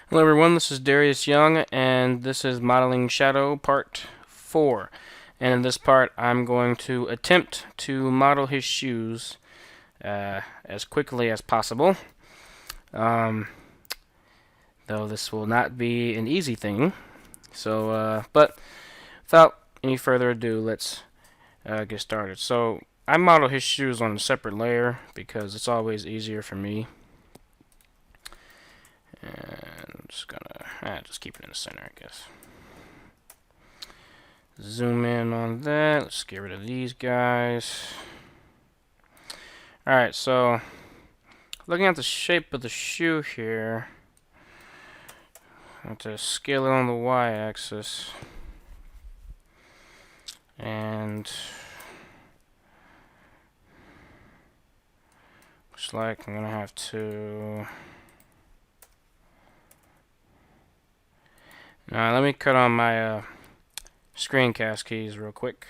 Hello everyone, this is Darius Young, and this is Modeling Shadow Part 4. And in this part, I'm going to attempt to model his shoes as quickly as possible. Um, though this will not be an easy thing. But without any further ado, let's get started. So, I model his shoes on a separate layer because it's always easier for me. And I'm just gonna just keep it in the center, I guess. Zoom in on that. Let's get rid of these guys. Alright, so looking at the shape of the shoe here, I have to scale it on the y-axis. And looks like I'm gonna have to. Now let me cut on my screencast keys real quick.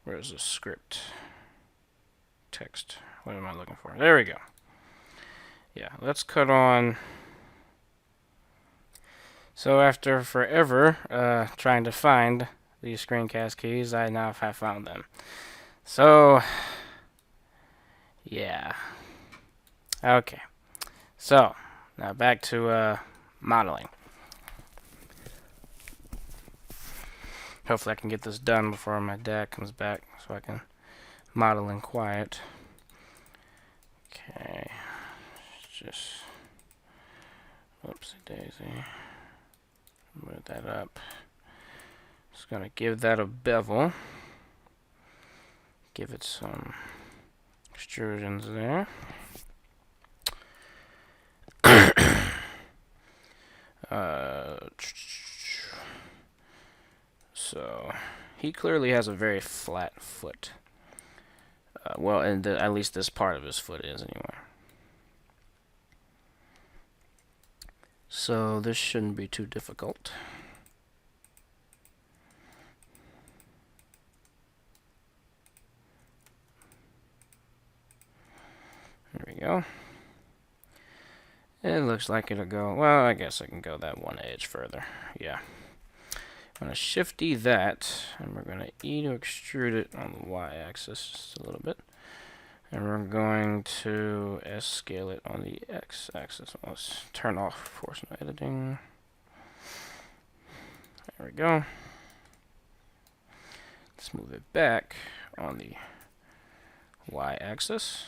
Where's the script? Text. What am I looking for? There we go. Yeah, let's cut on. So after forever trying to find these screencast keys, I now have found them. So, yeah. Okay. So, now back to modeling. Hopefully I can get this done before my dad comes back so I can model in quiet. Okay. Just, whoopsie daisy. Move that up. Just gonna give that a bevel. Give it some extrusions there. So he clearly has a very flat foot. Well, and at least this part of his foot is anyway. So this shouldn't be too difficult. There we go. It looks like it'll go, well, I guess I can go that one edge further. Yeah. I'm going to Shift-E that, and we're going to E to extrude it on the Y-axis just a little bit. And we're going to S-scale it on the X-axis. Let's turn off force no editing. There we go. Let's move it back on the Y-axis.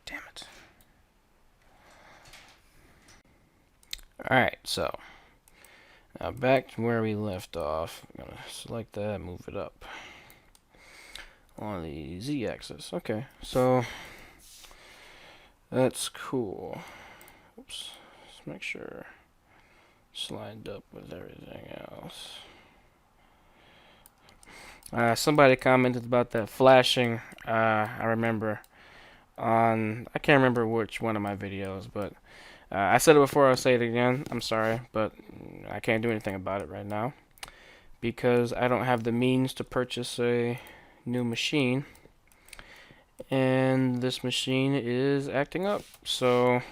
Damn it. Alright, so now back to where we left off. I'm going to select that, move it up on the Z-axis. Okay, so that's cool. Oops, let's make sure it's lined up with everything else. Somebody commented about that flashing. I remember on, I can't remember which one of my videos, but I said it before, I'll say it again. I'm sorry, but I can't do anything about it right now because I don't have the means to purchase a new machine, and this machine is acting up. So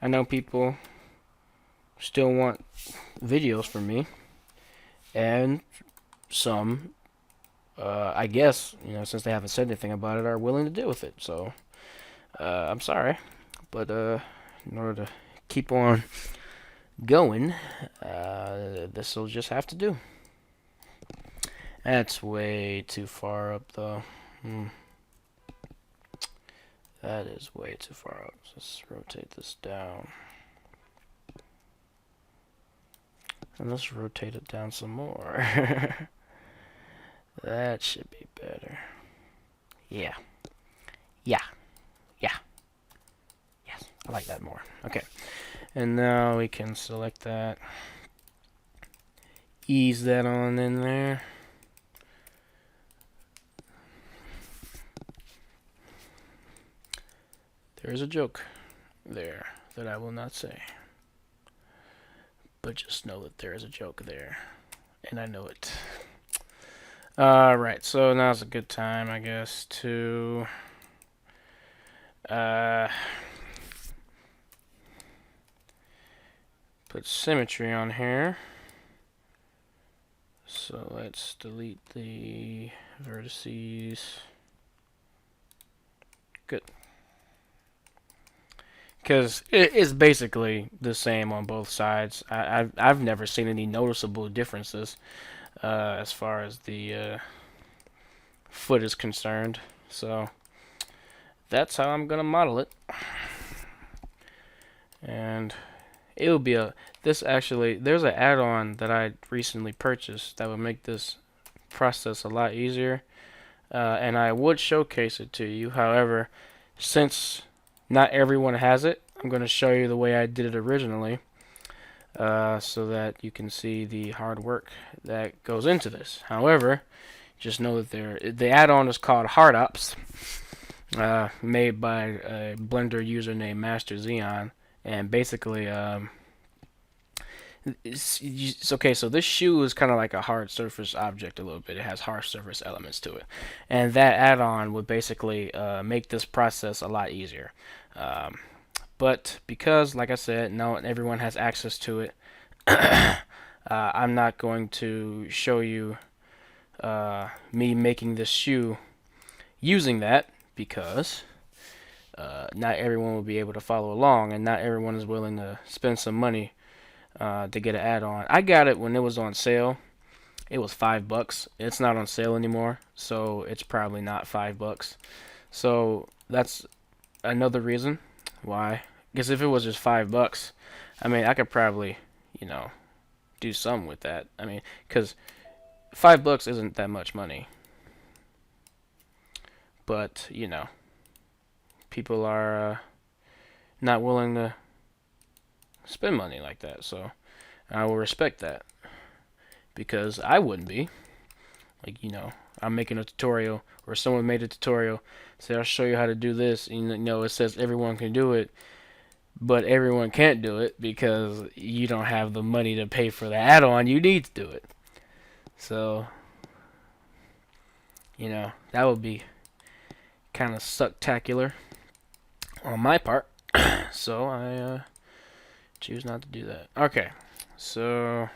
I know people still want videos from me, and some, I guess, since they haven't said anything about it, are willing to deal with it. So I'm sorry, but in order to keep on going, this will just have to do. That's way too far up, though. That is way too far up. Let's rotate this down. And let's rotate it down some more. That should be better. Yeah. Yeah. Yeah. Yes, I like that more. Okay. And now we can select that. Ease that on in there. There is a joke there that I will not say. But just know that there is a joke there. And I know it. Alright, so now's a good time, I guess, to Uh, put symmetry on here. So let's delete the vertices. Good. Because it's basically the same on both sides. I've never seen any noticeable differences as far as the foot is concerned. So that's how I'm gonna model it. And it'll be this actually, there's an add-on that I recently purchased that would make this process a lot easier. And I would showcase it to you. However, since not everyone has it, I'm going to show you the way I did it originally, so that you can see the hard work that goes into this. However, just know that the add-on is called Hard Ops, made by a Blender user named Master Xeon, and basically, it's okay. So this shoe is kind of like a hard surface object a little bit. It has hard surface elements to it, and that add-on would basically make this process a lot easier. But because, like I said, not everyone has access to it, I'm not going to show you me making this shoe using that, because not everyone will be able to follow along, and not everyone is willing to spend some money to get an add-on. I got it when it was on sale. It was $5. It's not on sale anymore, so it's probably not $5. So that's another reason why. Because if it was just $5, I mean, I could probably, do something with that. I mean, because $5 isn't that much money. But, people are not willing to spend money like that. So I will respect that, because I wouldn't be. Like, I'm making a tutorial, or someone made a tutorial, say, I'll show you how to do this. And, it says everyone can do it, but everyone can't do it because you don't have the money to pay for the add-on you need to do it. So, that would be kind of sucktacular on my part. So I choose not to do that. Okay, so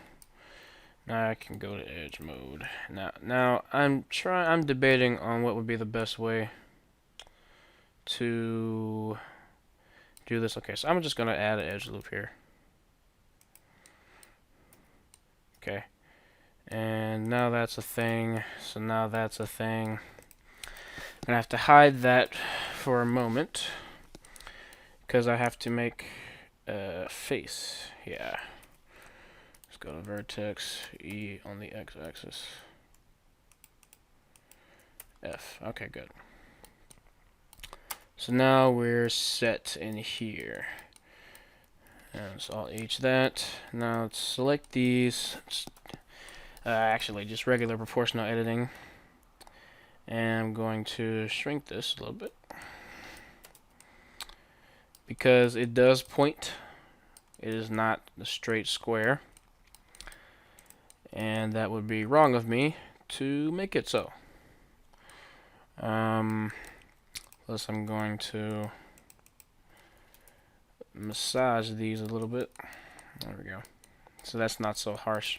now I can go to edge mode. Now I'm debating on what would be the best way to do this. Okay, so I'm just gonna add an edge loop here. Okay, and now that's a thing. So now that's a thing. I'm gonna have to hide that for a moment, because I have to make a face. Yeah. Let's go to vertex E on the x-axis. F. Okay, good. So now we're set in here. And so I'll H that. Now let's select these. Actually, just regular proportional editing. And I'm going to shrink this a little bit, because it does point. It is not a straight square, and that would be wrong of me to make it so. Plus I'm going to massage these a little bit. There we go. So that's not so harsh.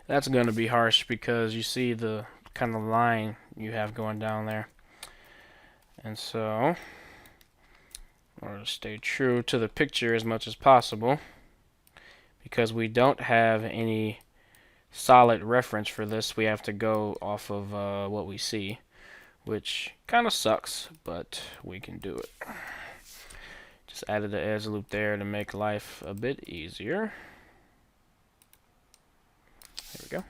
That's going to be harsh because you see the kind of line you have going down there. And so, in order to stay true to the picture as much as possible, because we don't have any solid reference for this, we have to go off of what we see, which kind of sucks, but we can do it. Just added the edge loop there to make life a bit easier. There we go.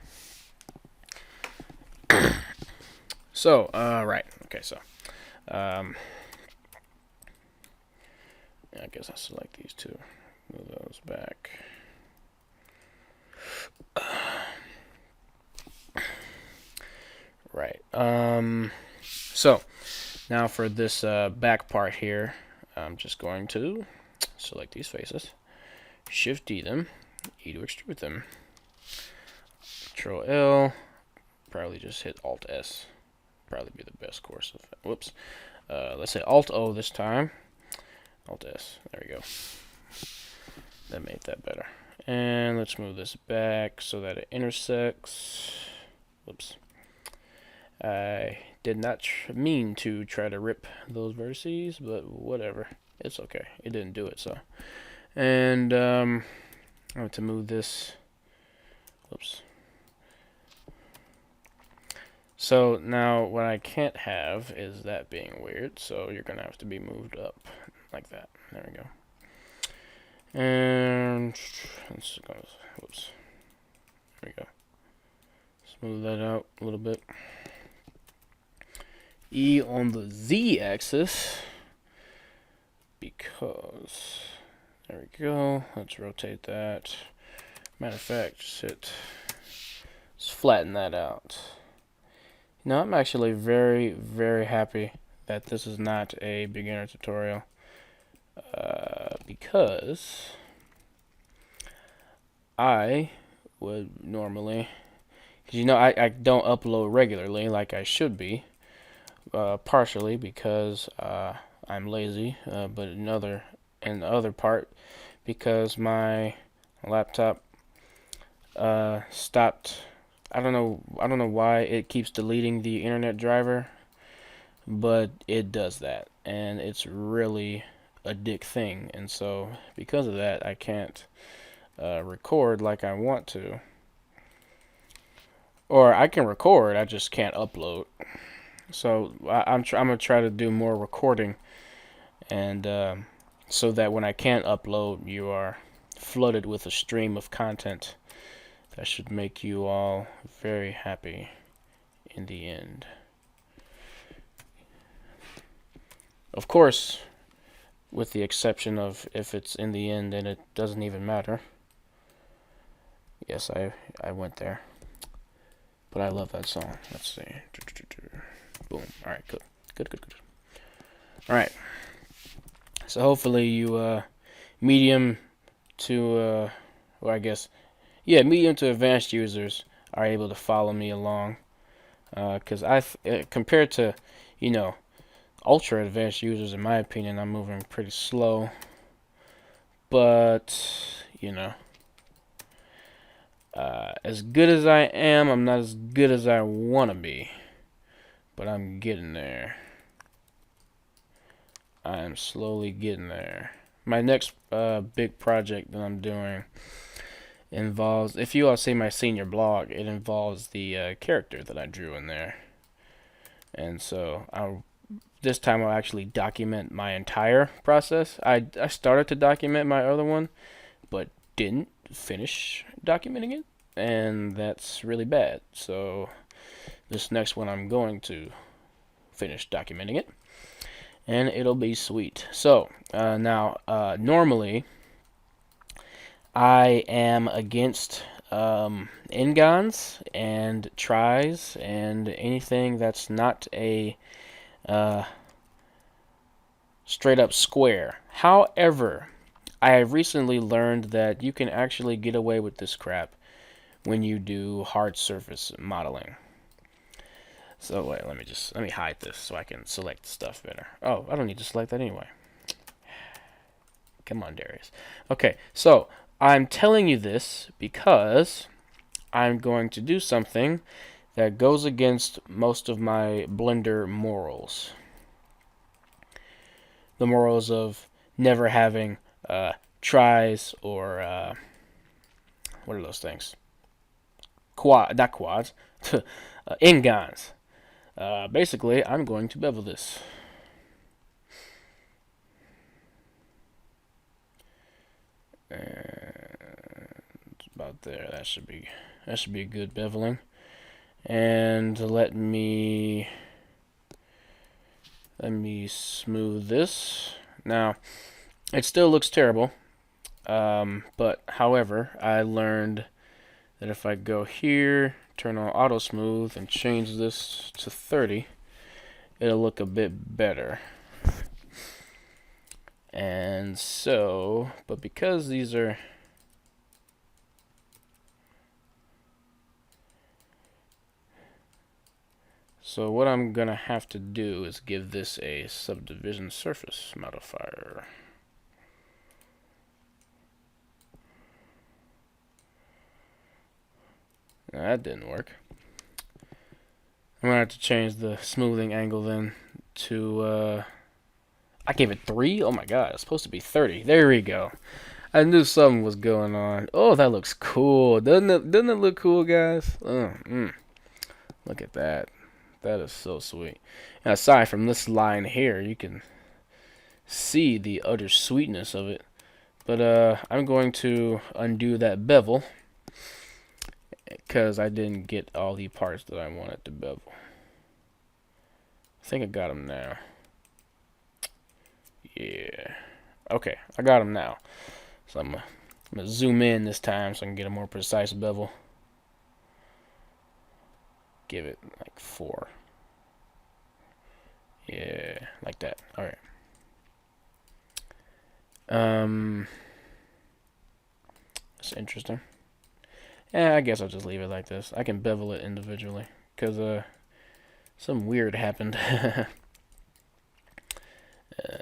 So, right. Okay, so I guess I'll select these two, move those back. Right. So now for this back part here, I'm just going to select these faces, Shift D them, E to extrude them, Control L, probably just hit Alt S, probably be the best course of. Whoops. Let's say Alt O this time. Alt S. There we go. That made that better. And let's move this back so that it intersects. Whoops. I did not mean to try to rip those vertices, but whatever. It's okay. It didn't do it, so. And I want to move this. Whoops. So now what I can't have is that being weird, so you're going to have to be moved up like that. There we go. And let's go. Whoops. There we go. Smooth that out a little bit. E on the Z axis, because there we go. Let's rotate that. Matter of fact, let's flatten that out. You know, I'm actually very, very happy that this is not a beginner tutorial, because I would normally, because you know I don't upload regularly like I should be, partially because I'm lazy, but in the other part because my laptop stopped. I don't know why it keeps deleting the internet driver, but it does that, and it's really a dick thing. And so because of that, I can't record like I want to. Or I can record, I just can't upload. So I'm gonna try to do more recording, and so that when I can't upload, you are flooded with a stream of content that should make you all very happy in the end. Of course, with the exception of if it's in the end and it doesn't even matter. Yes, I went there. But I love that song. Let's see. Boom. Alright, good. Good. Alright. So hopefully you, medium to, well, I guess, yeah, medium to advanced users are able to follow me along. Because compared to, you know, ultra advanced users, in my opinion, I'm moving pretty slow. But, you know, as good as I am, I'm not as good as I want to be. But I'm getting there. I am slowly getting there. My next big project that I'm doing involves, if you all see my senior blog, it involves the character that I drew in there. And so this time I'll actually document my entire process. I started to document my other one, but didn't finish documenting it, and that's really bad. So this next one I'm going to finish documenting it, and it'll be sweet. So now normally I am against Ngons and tries and anything that's not a straight up square. However, I have recently learned that you can actually get away with this crap when you do hard surface modeling. So wait, let me hide this so I can select stuff better. Oh, I don't need to select that anyway. Come on, Darius. Okay, so I'm telling you this because I'm going to do something that goes against most of my Blender morals. The morals of never having tries or what are those things? Not quads, Ngons. Basically, I'm going to bevel this. And about there. That should be a good beveling. And let me smooth this. Now, it still looks terrible. But however, I learned that if I go here, turn on auto smooth, and change this to 30, it'll look a bit better. And so, but because these are so what I'm gonna have to do is give this a subdivision surface modifier. That didn't work. I'm gonna have to change the smoothing angle then to I gave it 3? Oh my god, it's supposed to be 30. There we go. I knew something was going on. Oh, that looks cool. Doesn't it look cool, guys? Look at that. That is so sweet. And aside from this line here, you can see the utter sweetness of it. But I'm going to undo that bevel because I didn't get all the parts that I wanted to bevel. I think I got them now. Yeah. Okay, I got them now. So I'm gonna zoom in this time so I can get a more precise bevel. Give it like 4. Yeah, like that. All right. That's interesting. Yeah, I guess I'll just leave it like this. I can bevel it individually because something weird happened.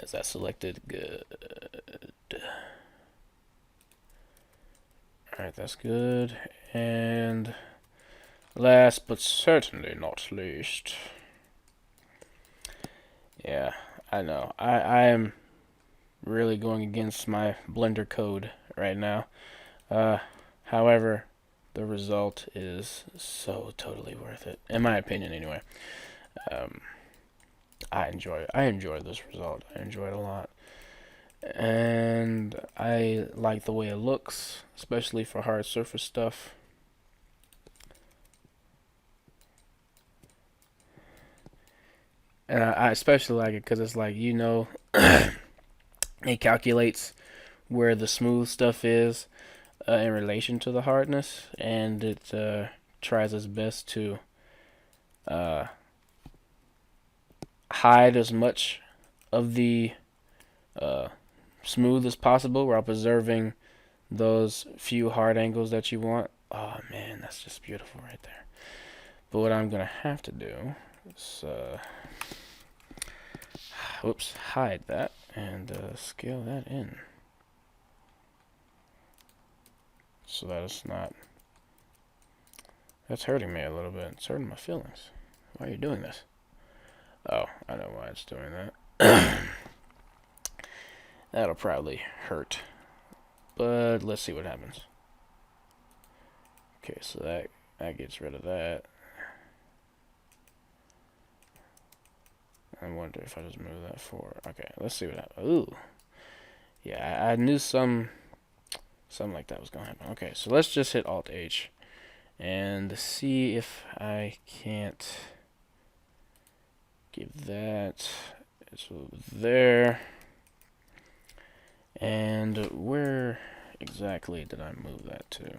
Is that selected? Good. Alright, that's good. And last but certainly not least. Yeah, I know. I am really going against my Blender code right now. However, the result is so totally worth it. In my opinion, anyway. I enjoy this result. I enjoy it a lot. And I like the way it looks, especially for hard surface stuff. And I especially like it because it's like, it calculates where the smooth stuff is in relation to the hardness, and it tries its best to hide as much of the smooth as possible while preserving those few hard angles that you want. Oh man, that's just beautiful right there. But what I'm gonna have to do is hide that and scale that in so that it's not, that's hurting me a little bit. It's hurting my feelings. Why are you doing this? Oh, I know why it's doing that. That'll probably hurt, but let's see what happens. Okay, so that gets rid of that. I wonder if I just move that forward. Okay, let's see what happens. Ooh, yeah, I knew something like that was gonna happen. Okay, so let's just hit Alt H and see if I can't give that. It's there. And where exactly did I move that to?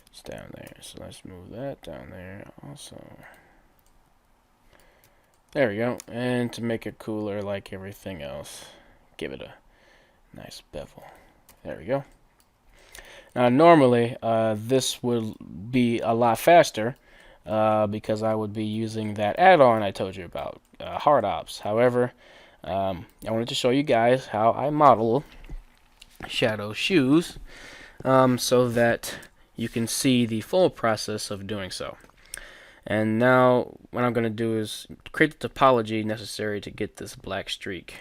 It's down there. So let's move that down there also. There we go. And to make it cooler like everything else, give it a nice bevel. There we go. Now normally this would be a lot faster because I would be using that add-on I told you about, Hard Ops. However, I wanted to show you guys how I model Shadow shoes so that you can see the full process of doing so. And now what I'm going to do is create the topology necessary to get this black streak.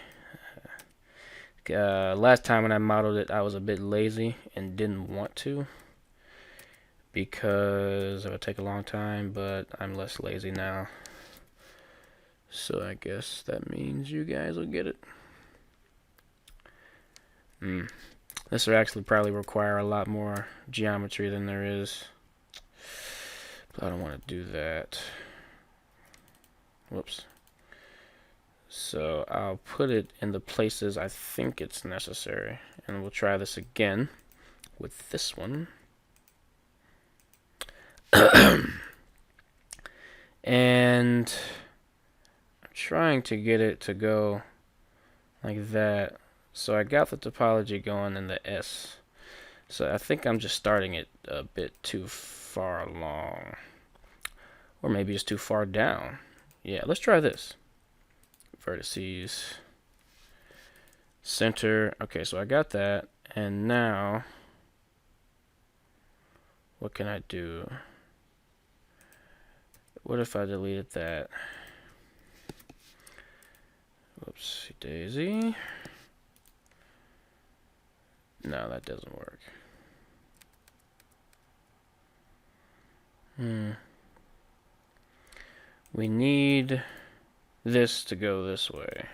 Last time when I modeled it, I was a bit lazy and didn't want to because it would take a long time, but I'm less lazy now. So I guess that means you guys will get it. This will actually probably require a lot more geometry than there is. But I don't want to do that. Whoops. So I'll put it in the places I think it's necessary. And we'll try this again with this one. And I'm trying to get it to go like that. So I got the topology going in the S. So I think I'm just starting it a bit too far along. Or maybe it's too far down. Yeah, let's try this. Vertices. Center. Okay, so I got that. And now, what can I do? What if I deleted that? Whoopsie daisy. No, that doesn't work. We need this to go this way.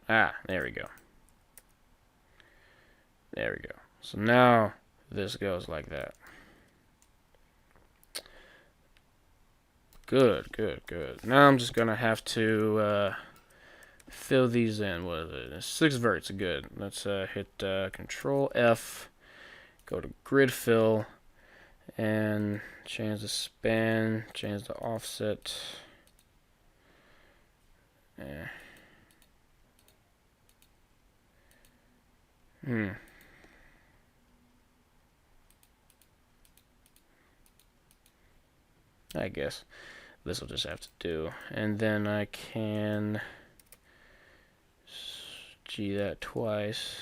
Ah, there we go. There we go. So now this goes like that. Good, good, good. Now I'm just gonna have to fill these in. What is it? 6 verts. Good. Let's hit Control F. Go to Grid Fill and change the span. Change the offset. I guess this will just have to do. And then I can G that twice.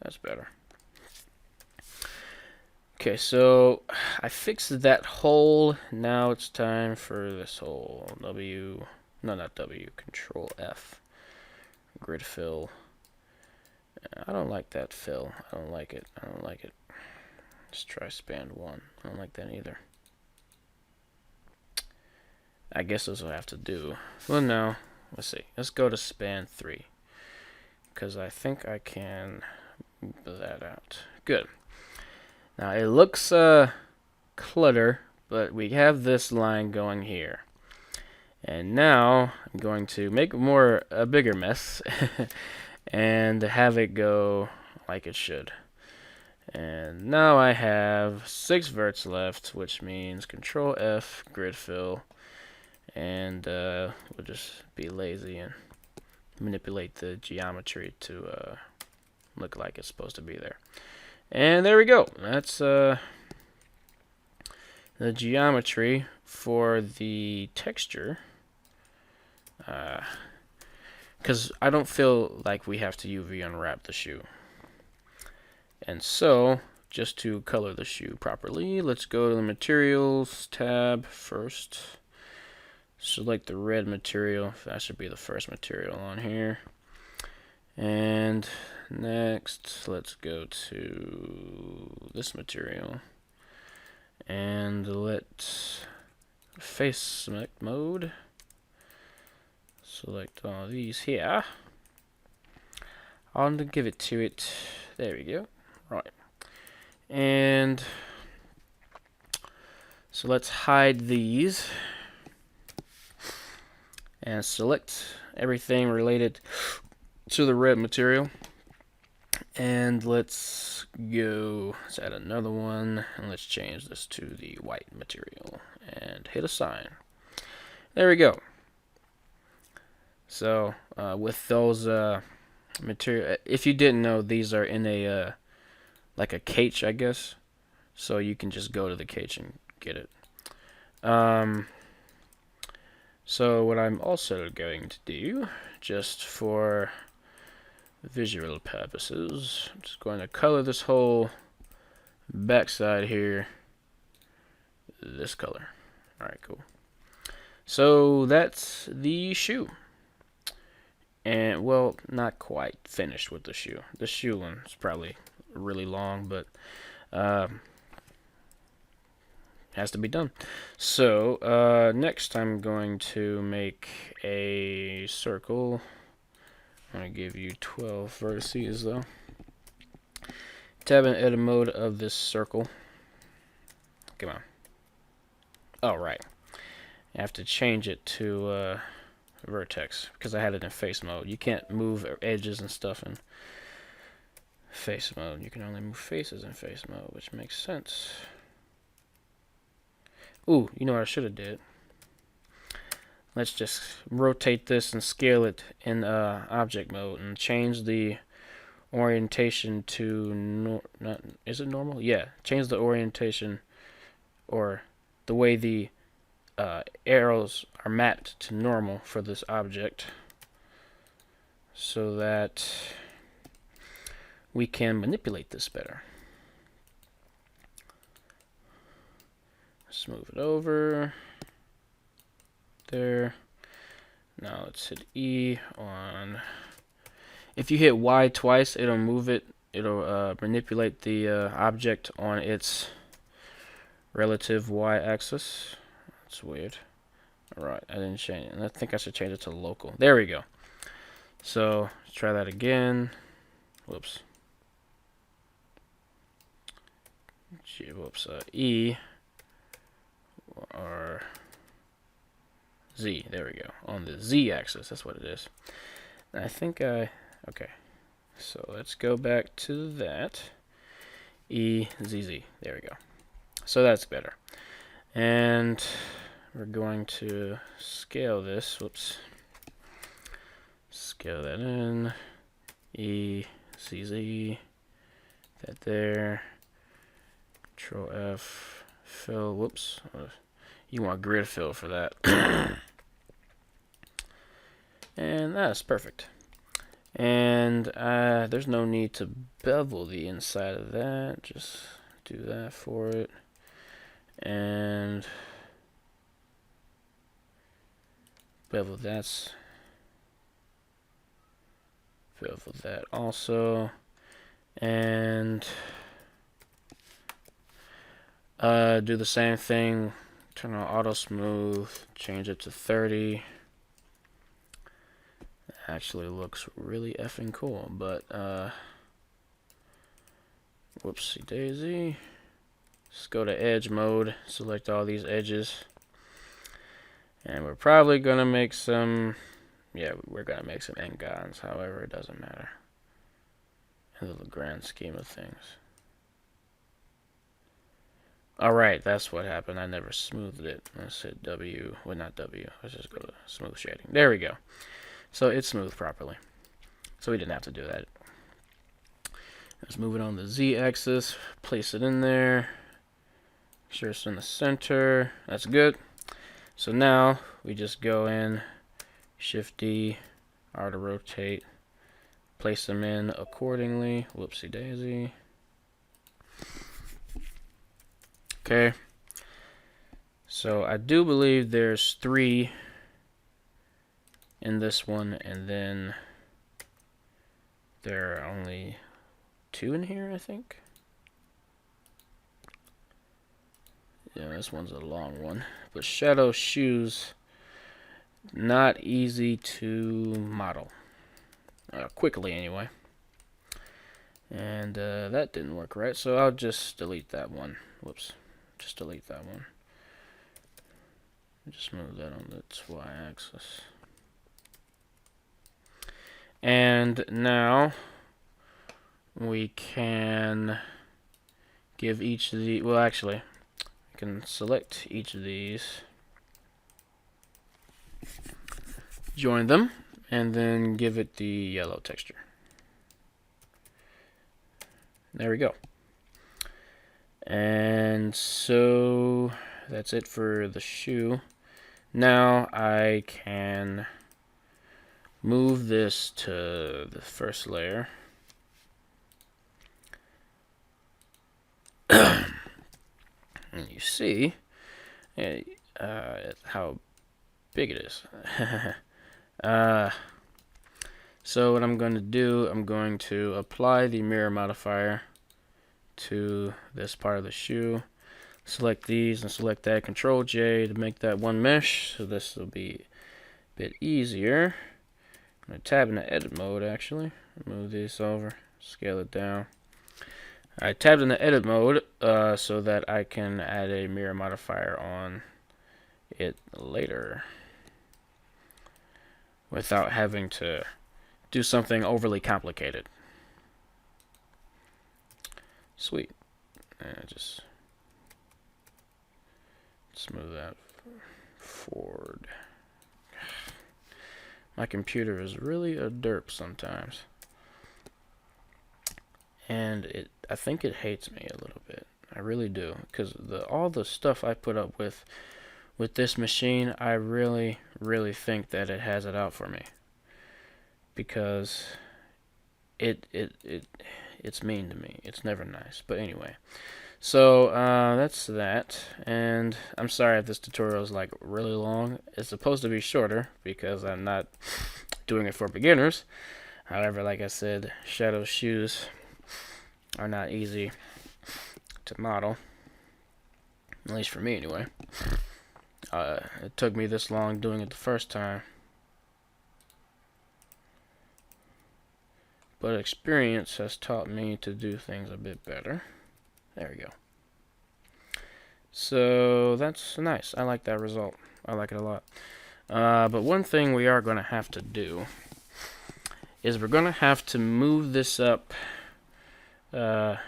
That's better. Okay, so I fixed that hole. Now it's time for this hole. W, no, not W, Control F. Grid fill. I don't like that fill. I don't like it. I don't like it. Let's try span 1. I don't like that either. I guess this will have to do. Well, no. Let's see. Let's go to span 3. Because I think I can move that out. Good. Now, it looks clutter, but we have this line going here. And now, I'm going to make a bigger mess and have it go like it should. And now I have 6 verts left, which means Control F, Grid Fill, and we'll just be lazy and manipulate the geometry to look like it's supposed to be there. And there we go. That's the geometry for the texture. Because I don't feel like we have to UV unwrap the shoe. And so, just to color the shoe properly, let's go to the Materials tab first. Select the red material. That should be the first material on here. And next, let's go to this material. And let's face select mode. Select all these here. I'll give it to it. There we go. Right. And so let's hide these. And select everything related to the red material. And let's go, let's add another one. And let's change this to the white material. And hit assign. There we go. So with those material, if you didn't know, these are in a like a cache, I guess. So you can just go to the cache and get it. So what I'm also going to do, just for visual purposes, I'm just going to color this whole backside here this color. Alright, cool. So that's the shoe. And, well, not quite finished with the shoe. The shoe one is probably really long, but has to be done. So next I'm going to make a circle. I'm going to give you 12 vertices though. Tab and edit mode of this circle. Come on. Oh, right. I have to change it to vertex because I had it in face mode. You can't move edges and stuff in face mode. You can only move faces in face mode, which makes sense. Ooh, you know what I should have did? Let's just rotate this and scale it in object mode and change the orientation to is it normal? Yeah, change the orientation or the way the arrows are mapped to normal for this object so that we can manipulate this better. Smooth it over. There. Now let's hit E on. If you hit Y twice, it'll move it. It'll manipulate the object on its relative Y axis. That's weird. Alright, I didn't change it. I think I should change it to local. There we go. So, let's try that again. Whoops. Whoops. E or Z. There we go. On the Z axis. That's what it is. And I think okay. So, let's go back to that. E, Z, Z. There we go. So, that's better. And we're going to scale this. Whoops. Scale that in. E, Z, Z. That there. Control F. Fill. Whoops. You want grid fill for that. And that's perfect. And there's no need to bevel the inside of that. Just do that for it. And bevel that also. And do the same thing. Turn on auto smooth. Change it to 30. Actually looks really effing cool, but whoopsie daisy. Let's go to edge mode, select all these edges, and we're probably gonna make some, yeah, we're gonna make some n-gons. However, it doesn't matter in the grand scheme of things. Alright, that's what happened. I never smoothed it. Let's hit W, well, not W, let's just go to smooth shading. There we go. So it's smooth properly. So we didn't have to do that. Let's move it on the Z axis, place it in there. Make sure it's in the center. That's good. So now we just go in, Shift D, R to rotate, place them in accordingly. Whoopsie daisy. Okay. So I do believe there's 3 in this one, and then there are only 2 in here, I think. Yeah, this one's a long one. But shadow shoes, not easy to model. Quickly, anyway. And that didn't work right, so I'll just delete that one. Whoops. Just delete that one. Just move that on the y-axis. And now we can give each of the, well, actually, we can select each of these, join them, and then give it the yellow texture. There we go. And so that's it for the shoe. Now I can move this to the first layer. And you see how big it is. So what I'm going to do, I'm going to apply the mirror modifier to this part of the shoe. Select these and select that. Control J to make that one mesh. So this will be a bit easier. I'm going to tab in the edit mode, actually. Move this over, scale it down. I tabbed in the edit mode so that I can add a mirror modifier on it later without having to do something overly complicated. Sweet. And just smooth that forward. My computer is really a derp sometimes. And I think it hates me a little bit. I really do. Because all the stuff I put up with this machine, I really, really think that it has it out for me. Because it's mean to me. It's never nice. But anyway. So that's that, and I'm sorry if this tutorial is like really long. It's supposed to be shorter because I'm not doing it for beginners. However, like I said, Shadow's shoes are not easy to model, at least for me anyway. It took me this long doing it the first time, but experience has taught me to do things a bit better. There we go. So that's nice. I like that result. I like it a lot. But one thing we are going to have to do is we're going to have to move this up. Yeah,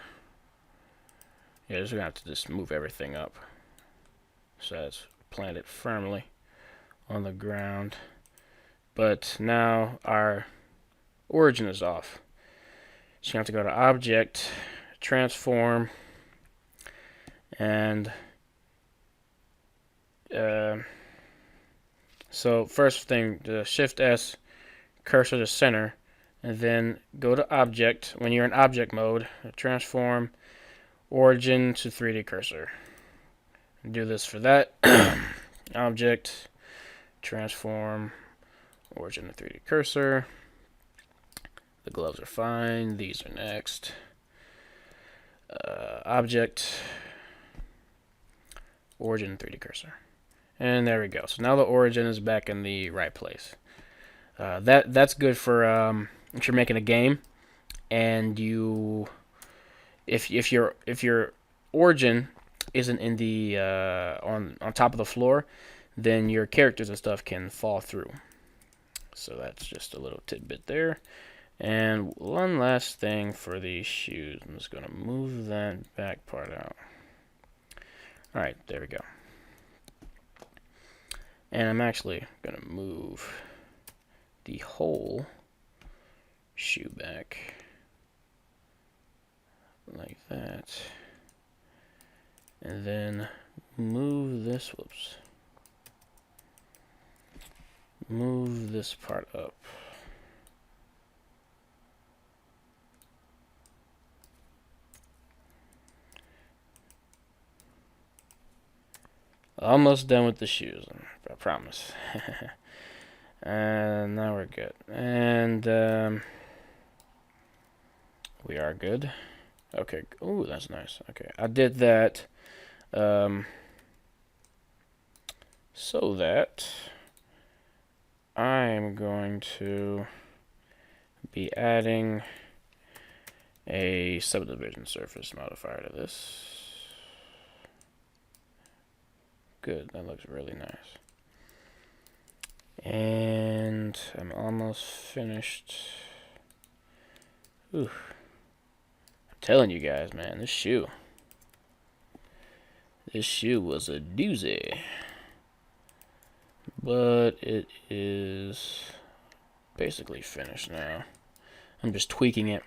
we're going to have to just move everything up. So let's plant it firmly on the ground. But now our origin is off. So you have to go to Object, Transform, and so first thing, Shift S, cursor to center, and then go to Object. When you're in Object mode, Transform, Origin to 3D cursor. Do this for that. Object, Transform, Origin to 3D cursor. The gloves are fine. These are next. Object, Origin 3D cursor. And there we go. So now the origin is back in the right place. That's good for if you're making a game, and if your origin isn't in the on top of the floor, then your characters and stuff can fall through. So that's just a little tidbit there. And one last thing for these shoes. I'm just gonna move that back part out. Alright, there we go. And I'm actually going to move the whole shoe back like that. And then move this, move this part up. Almost done with the shoes, I promise. And now we're good. And we are good. Okay. Ooh, that's nice. Okay, I did that so that I'm going to be adding a subdivision surface modifier to this. Good, that looks really nice. And I'm almost finished. Ooh. I'm telling you guys, man, this shoe was a doozy. But it is basically finished now. I'm just tweaking it,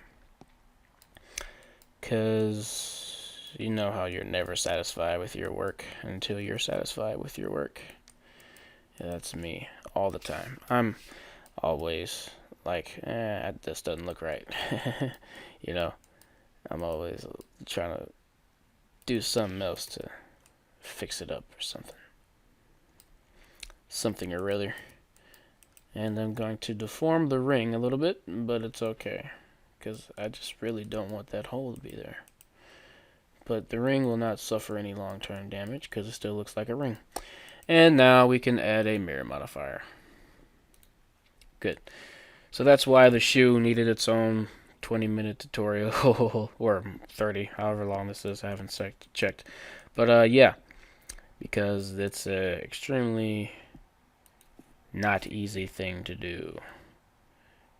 because you know how you're never satisfied with your work until you're satisfied with your work. Yeah, that's me all the time. I'm always like, this doesn't look right. You know, I'm always trying to do something else to fix it up or something or rather. And I'm going to deform the ring a little bit, but it's okay, because I just really don't want that hole to be there. But the ring will not suffer any long-term damage because it still looks like a ring. And now we can add a mirror modifier. Good. So that's why the shoe needed its own 20-minute tutorial, or 30, however long this is. I haven't checked. But yeah, because it's an extremely not easy thing to do.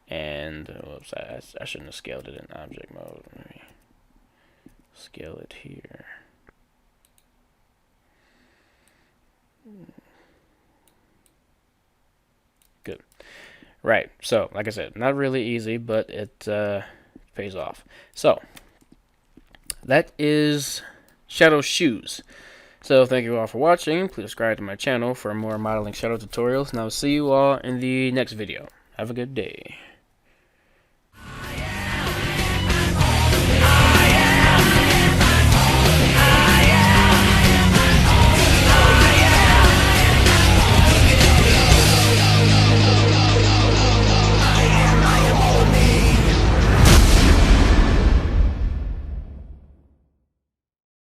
And whoops, I shouldn't have scaled it in object mode. Let me scale it here. Good. Right, so like I said, not really easy, but it pays off. So that is Shadow Shoes. So thank you all for watching. Please subscribe to my channel for more modeling shadow tutorials, and I'll see you all in the next video. Have a good day.